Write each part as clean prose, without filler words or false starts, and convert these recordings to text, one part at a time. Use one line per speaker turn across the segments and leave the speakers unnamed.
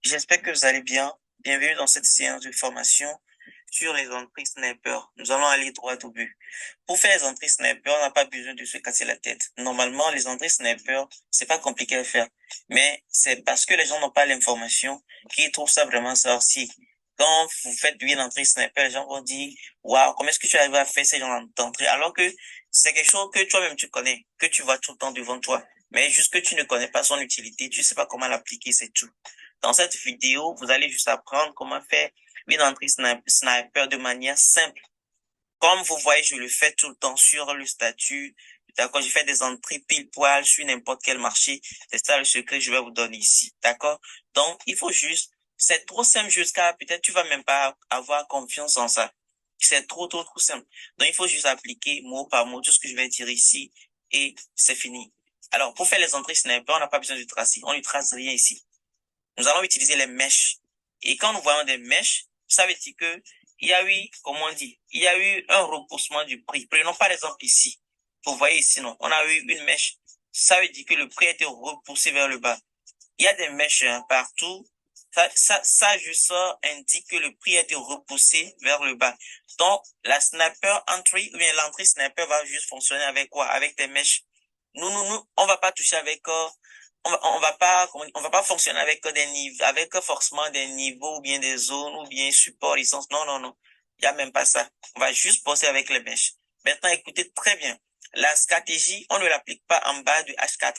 J'espère que vous allez bien. Bienvenue dans cette séance de formation sur les entrées sniper. Nous allons aller droit au but. Pour faire les entrées sniper, on n'a pas besoin de se casser la tête. Normalement, les entrées sniper, c'est pas compliqué à faire. Mais c'est parce que les gens n'ont pas l'information qu'ils trouvent ça vraiment sorcier. Quand vous faites une entrée sniper, les gens vont dire, waouh, comment est-ce que tu arrives à faire ces genre d'entrée? Alors que c'est quelque chose que toi-même tu connais, que tu vois tout le temps devant toi. Mais juste que tu ne connais pas son utilité, tu sais pas comment l'appliquer, c'est tout. Dans cette vidéo, vous allez juste apprendre comment faire une entrée sniper de manière simple. Comme vous voyez, je le fais tout le temps sur le statut. D'accord, je fais des entrées pile poil sur n'importe quel marché. C'est ça le secret que je vais vous donner ici. D'accord? Donc, il faut juste, c'est trop simple jusqu'à, peut-être tu vas même pas avoir confiance en ça. C'est trop simple. Donc, il faut juste appliquer mot par mot tout ce que je vais dire ici et c'est fini. Alors, pour faire les entrées sniper, on n'a pas besoin de tracer. On ne trace rien ici. Nous allons utiliser les mèches. Et quand nous voyons des mèches, ça veut dire que il y a eu, comment on dit, il y a eu un repoussement du prix. Prenons par exemple ici. Vous voyez ici, non, on a eu une mèche. Ça veut dire que le prix a été repoussé vers le bas. Il y a des mèches partout. Ça juste indique que le prix a été repoussé vers le bas. Donc, la sniper entry, ou bien l'entrée sniper va juste fonctionner avec quoi? Avec des mèches. Nous, on va pas toucher avec, on va pas fonctionner avec des niveaux, avec forcément des niveaux ou bien des zones ou bien support, licence. Non. Il y a même pas ça. On va juste bosser avec les mèches. Maintenant, écoutez très bien. La stratégie, on ne l'applique pas en bas du H4.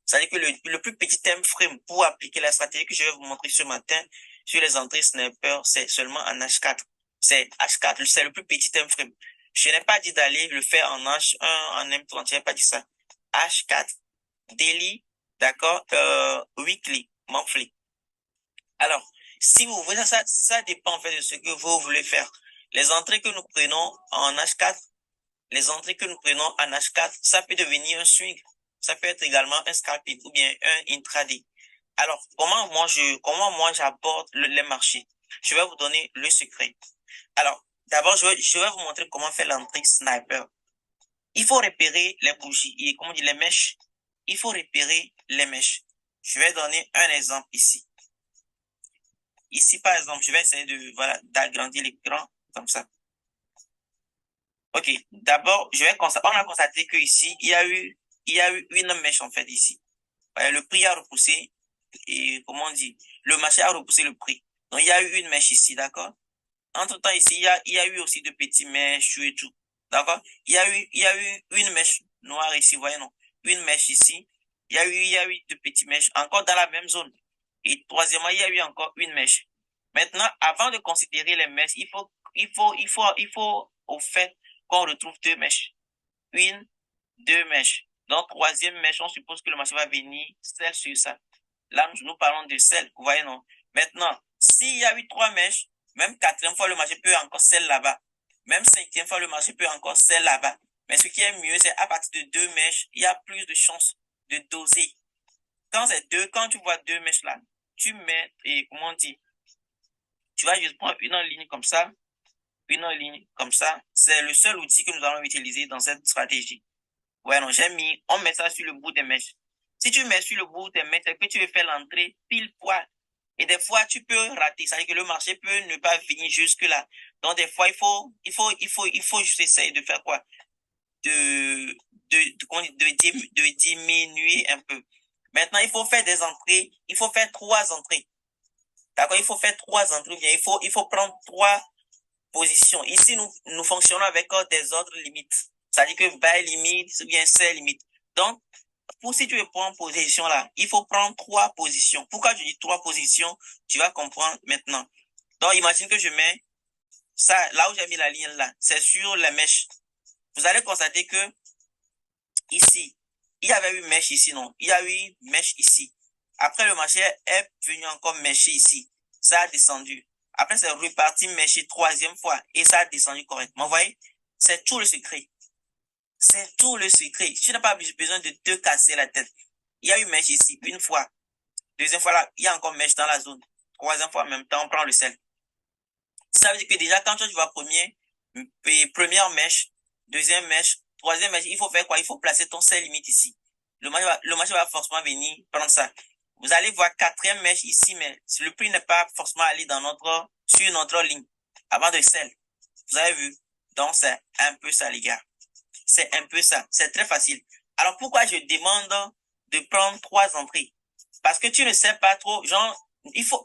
C'est-à-dire que le plus petit time frame pour appliquer la stratégie que je vais vous montrer ce matin sur les entrées sniper, c'est seulement en H4. C'est H4, c'est le plus petit time frame. Je n'ai pas dit d'aller le faire en H1, en M30, je n'ai pas dit ça. H4, daily, d'accord, weekly, monthly. Alors, si vous voulez, ça dépend en fait de ce que vous voulez faire. Les entrées que nous prenons en H4, les entrées que nous prenons en H4, ça peut devenir un swing. Ça peut être également un scalping ou bien un intraday. Alors, comment moi j'aborde les marchés? Je vais vous donner le secret. Alors, d'abord, je vais vous montrer comment faire l'entrée sniper. Il faut repérer les bougies et comment dire les mèches. Il faut repérer les mèches. Je vais donner un exemple ici. Ici, par exemple, je vais essayer de, voilà, d'agrandir l'écran comme ça. Ok, d'abord, on a constaté que ici, il y a eu une mèche en fait ici. Le prix a repoussé et comment on dit, le marché a repoussé le prix. Donc il y a eu une mèche ici, d'accord? Entre-temps ici, il y a eu aussi de petits mèches et tout, d'accord? Il y a eu une mèche noire ici, voyez non? Une mèche ici. Il y a eu de petits mèches encore dans la même zone. Et troisièmement, il y a eu encore une mèche. Maintenant, avant de considérer les mèches, il faut au fait qu'on retrouve deux mèches. Une, deux mèches. Donc, troisième mèche, on suppose que le marché va venir celle sur ça. Là, nous parlons de celle, vous voyez, non? Maintenant, s'il y a eu trois mèches, même quatrième fois, le marché peut encore celle là-bas. Même cinquième fois, le marché peut encore celle là-bas. Mais ce qui est mieux, c'est à partir de deux mèches, il y a plus de chances de doser. Quand tu vois deux mèches là, tu mets, et comment on dit, tu vas juste prendre une en ligne comme ça, une en ligne comme ça. C'est le seul outil que nous allons utiliser dans cette stratégie. Ouais, non, on met ça sur le bout des mèches. Si tu mets sur le bout des mèches, c'est que tu veux faire l'entrée pile poil. Et des fois, tu peux rater. C'est-à-dire que le marché peut ne pas venir jusque là. Donc, des fois, il faut juste essayer de faire quoi? De, de diminuer un peu. Maintenant, il faut faire des entrées. Il faut faire trois entrées. D'accord? Il faut faire trois entrées. Bien, il faut prendre trois positions. Ici, nous fonctionnons avec des ordres limites. C'est-à-dire que buy limite, ou bien sell limite. Donc, pour si tu veux prendre position là, il faut prendre trois positions. Pourquoi je dis trois positions? Tu vas comprendre maintenant. Donc, imagine que je mets ça, là où j'ai mis la ligne là, c'est sur la mèche. Vous allez constater que ici, il y avait eu mèche ici, non? Il y a eu mèche ici. Après, le marché est venu encore mècher ici. Ça a descendu. Après, c'est reparti mècher troisième fois et ça a descendu correctement. Vous voyez? C'est tout le secret. C'est tout le secret. Tu n'as pas besoin de te casser la tête. Il y a eu mèche ici, une fois. Deuxième fois là, il y a encore mèche dans la zone. Troisième fois en même temps, on prend le sel. Ça veut dire que déjà, quand tu vois première mèche, deuxième mèche, troisième mèche, il faut faire quoi? Il faut placer ton sel limite ici. Le marché va forcément venir prendre ça. Vous allez voir quatrième mèche ici, mais le prix n'est pas forcément allé sur notre ligne avant de sell. Vous avez vu? Donc, c'est un peu ça, les gars. C'est un peu ça. C'est très facile. Alors, pourquoi je demande de prendre 3 entrées? Parce que tu ne sais pas trop, genre,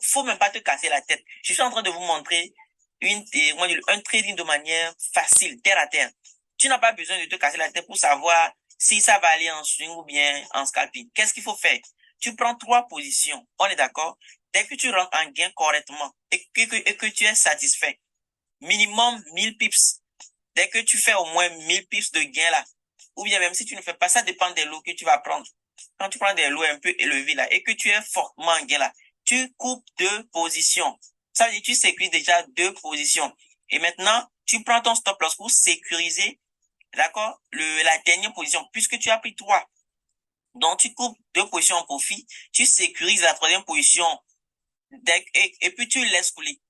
faut même pas te casser la tête. Je suis en train de vous montrer un trading de manière facile, terre à terre. Tu n'as pas besoin de te casser la tête pour savoir si ça va aller en swing ou bien en scalping. Qu'est-ce qu'il faut faire? Tu prends 3 positions. On est d'accord? Dès que tu rentres en gain correctement et que tu es satisfait, minimum 1000 pips. Dès que tu fais au moins 1000 pips de gain là, ou bien même si tu ne fais pas, ça dépend des lots que tu vas prendre. Quand tu prends des lots un peu élevés là et que tu es fortement en gain là, tu coupes 2 positions. Ça veut dire que tu sécurises déjà 2 positions. Et maintenant, tu prends ton stop loss pour sécuriser, d'accord, la dernière position, puisque tu as pris 3. Donc, tu coupes 2 positions en profit, tu sécurises la troisième position et puis tu laisses couler.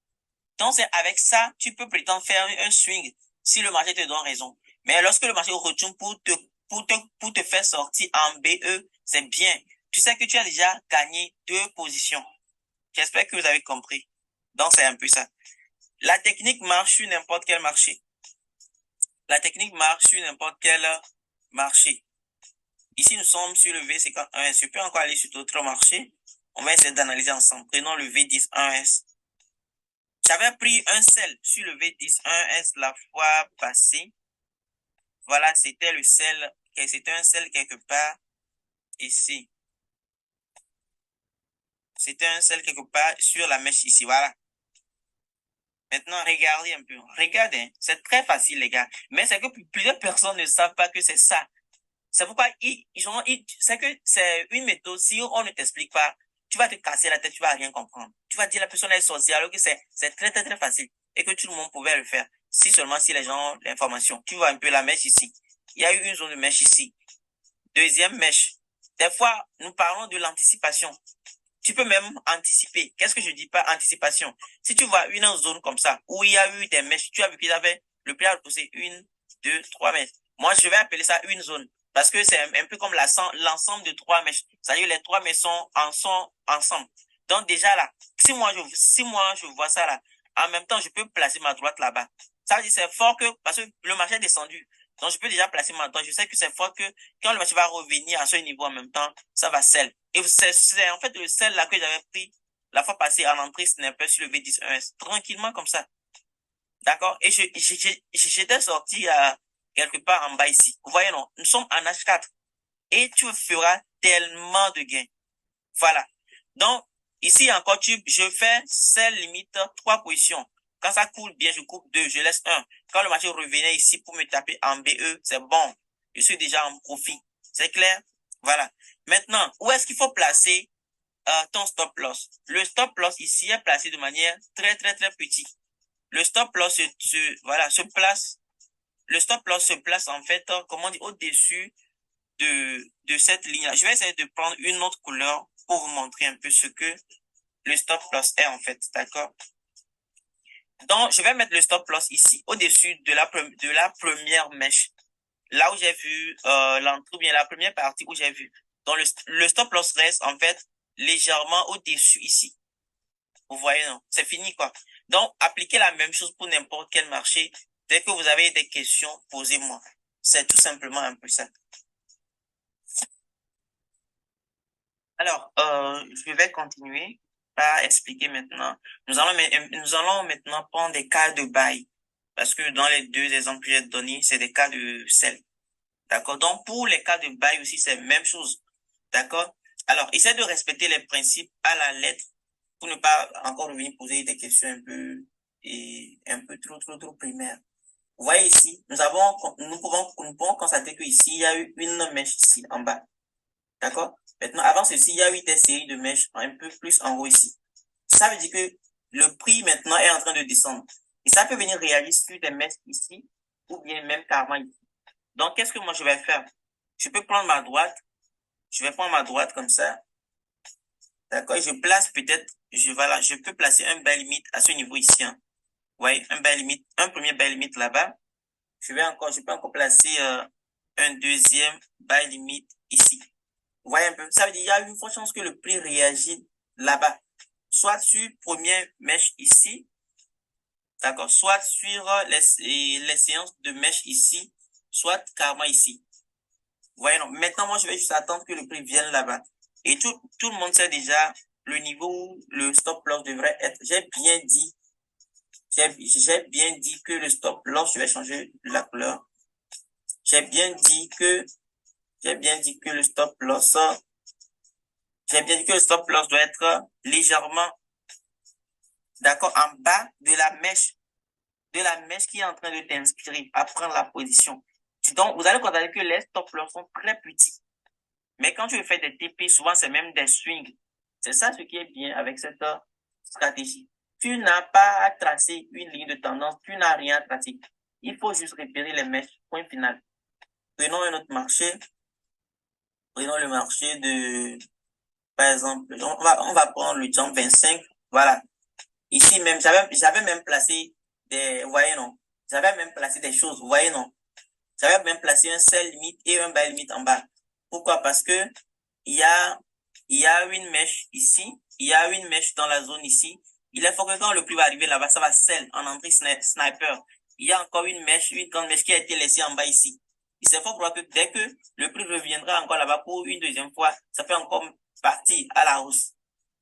Donc, c'est avec ça, tu peux prétendre faire un swing si le marché te donne raison. Mais lorsque le marché retourne pour te faire sortir en BE, c'est bien. Tu sais que tu as déjà gagné 2 positions. J'espère que vous avez compris. Donc, c'est un peu ça. La technique marche sur n'importe quel marché. La technique marche sur n'importe quel marché. Ici, nous sommes sur le V51S. Je peux encore aller sur d'autres marchés. On va essayer d'analyser ensemble. Prenons le V10-1S. J'avais pris un sell sur le V10-1S la fois passée. Voilà, c'était un sell quelque part ici. C'était un sell quelque part sur la mèche ici, voilà. Maintenant, regardez un peu. Regardez, c'est très facile, les gars. Mais c'est que plusieurs personnes ne savent pas que c'est ça. C'est pourquoi c'est que c'est une méthode, si on ne t'explique pas, tu vas te casser la tête, tu vas rien comprendre. Tu vas dire la personne est sorcière alors que c'est très, très, très facile et que tout le monde pouvait le faire. Si seulement si les gens ont l'information. Tu vois un peu la mèche ici. Il y a eu une zone de mèche ici. Deuxième mèche. Des fois, nous parlons de l'anticipation. Tu peux même anticiper. Qu'est-ce que je dis pas anticipation? Si tu vois une zone comme ça, où il y a eu des mèches, tu as vu qu'il y avait le prix à repousser 1, 2, 3 mèches. Moi, je vais appeler ça une zone. Parce que c'est un peu comme l'ensemble de 3 mèches. C'est-à-dire les 3 mèches sont ensemble. Donc déjà là, si moi je vois ça là, en même temps, je peux placer ma droite là-bas. Ça veut dire c'est fort que, parce que le marché est descendu. Donc je peux déjà placer ma droite. Je sais que c'est fort que quand le marché va revenir à ce niveau en même temps, ça va sell. Et c'est en fait le sell là que j'avais pris la fois passée en entrée snapper sur le V10-1S. Tranquillement comme ça. D'accord? Et j'étais sorti quelque part en bas ici. Vous voyez, non? Nous sommes en H4. Et tu feras tellement de gains. Voilà. Donc, ici encore, je fais celle limite 3 positions. Quand ça coule bien, je coupe 2, je laisse 1. Quand le marché revenait ici pour me taper en BE, c'est bon. Je suis déjà en profit. C'est clair? Voilà. Maintenant, où est-ce qu'il faut placer ton stop loss? Le stop loss ici est placé de manière très, très, très petite. Le stop loss se place. Le stop loss se place en fait, comment dire, au-dessus de cette ligne-là. Je vais essayer de prendre une autre couleur pour vous montrer un peu ce que le stop loss est en fait, d'accord? Donc, je vais mettre le stop loss ici, au-dessus de la première mèche. Là où j'ai vu l'entrée, bien la première partie où j'ai vu. Donc, le stop loss reste en fait légèrement au-dessus ici. Vous voyez, non? C'est fini, quoi. Donc, appliquez la même chose pour n'importe quel marché. Dès que vous avez des questions, posez-moi. C'est tout simplement un peu ça. Alors, je vais continuer par expliquer maintenant. Nous allons maintenant prendre des cas de bail. Parce que dans les 2 exemples que j'ai donnés, c'est des cas de sell. D'accord? Donc, pour les cas de bail aussi, c'est la même chose. D'accord? Alors, essaie de respecter les principes à la lettre pour ne pas encore venir poser des questions un peu trop primaires. Vous voyez ici, nous pouvons constater que ici, il y a eu une mèche ici, en bas. D'accord? Maintenant, avant ceci, il y a eu des séries de mèches un peu plus en haut ici. Ça veut dire que le prix maintenant est en train de descendre. Et ça peut venir réaliser sur des mèches ici, ou bien même carrément ici. Donc, qu'est-ce que moi je vais faire? Je peux prendre ma droite. Je vais prendre ma droite comme ça. D'accord? Je place peut-être, je peux placer un buy limit à ce niveau ici. Hein. Vous voyez, un premier buy limit là-bas. Je peux encore placer un deuxième buy limit ici. Vous voyez un peu? Ça veut dire qu'il y a une forte chance que le prix réagit là-bas. Soit sur première mèche ici, d'accord? Soit sur les séances de mèche ici, soit carrément ici. Vous voyez, non? Maintenant, moi, je vais juste attendre que le prix vienne là-bas. Et tout le monde sait déjà le niveau où le stop loss devrait être. J'ai bien dit que le stop loss, je vais changer la couleur. J'ai bien dit que le stop loss, doit être légèrement, d'accord, en bas de la mèche qui est en train de t'inspirer à prendre la position. Donc, vous allez constater que les stop loss sont très petits. Mais quand tu fais des TP, souvent c'est même des swings. C'est ça ce qui est bien avec cette stratégie. Tu n'as pas à tracer une ligne de tendance, tu n'as rien à tracer. Il faut juste repérer les mèches, point final. Prenons un autre marché. Prenons le marché de, par exemple, on va prendre le jump 25. Voilà. Ici même, j'avais même placé des, vous voyez non? J'avais même placé des choses, vous voyez non? J'avais même placé un sell limite et un buy limite en bas. Pourquoi? Parce que il y a une mèche ici, il y a une mèche dans la zone ici. Il est fort que quand le prix va arriver là-bas, ça va sell en entrée sniper. Il y a encore une grande mèche qui a été laissée en bas ici. Il c'est fort que dès que le prix reviendra encore là-bas pour une deuxième fois, ça fait encore partie à la hausse.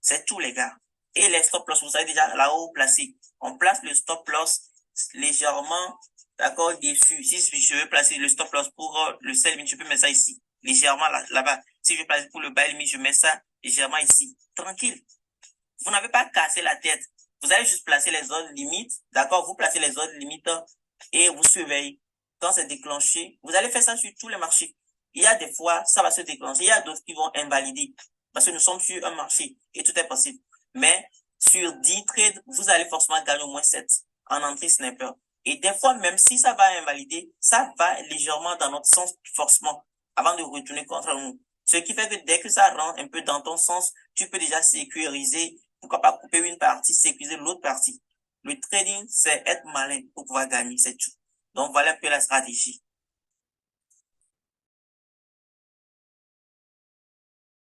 C'est tout, les gars. Et les stop loss, vous savez déjà là-haut placé. On place le stop loss légèrement, d'accord, dessus. Si je veux placer le stop loss pour le sell limit, je peux mettre ça ici, légèrement là-bas. Si je veux placer pour le buy limit, je mets ça légèrement ici. Tranquille. Vous n'avez pas cassé la tête. Vous allez juste placer les zones limites, d'accord? Vous placez les zones limites et vous surveillez. Quand c'est déclenché, vous allez faire ça sur tous les marchés. Il y a des fois, ça va se déclencher. Il y a d'autres qui vont invalider. Parce que nous sommes sur un marché et tout est possible. Mais sur 10 trades, vous allez forcément gagner au moins 7 en entrée sniper. Et des fois, même si ça va invalider, ça va légèrement dans notre sens forcément avant de retourner contre nous. Ce qui fait que dès que ça rentre un peu dans ton sens, tu peux déjà sécuriser. Pourquoi pas couper une partie, sécuriser l'autre partie. Le trading, c'est être malin pour pouvoir gagner, c'est tout. Donc voilà un peu la stratégie.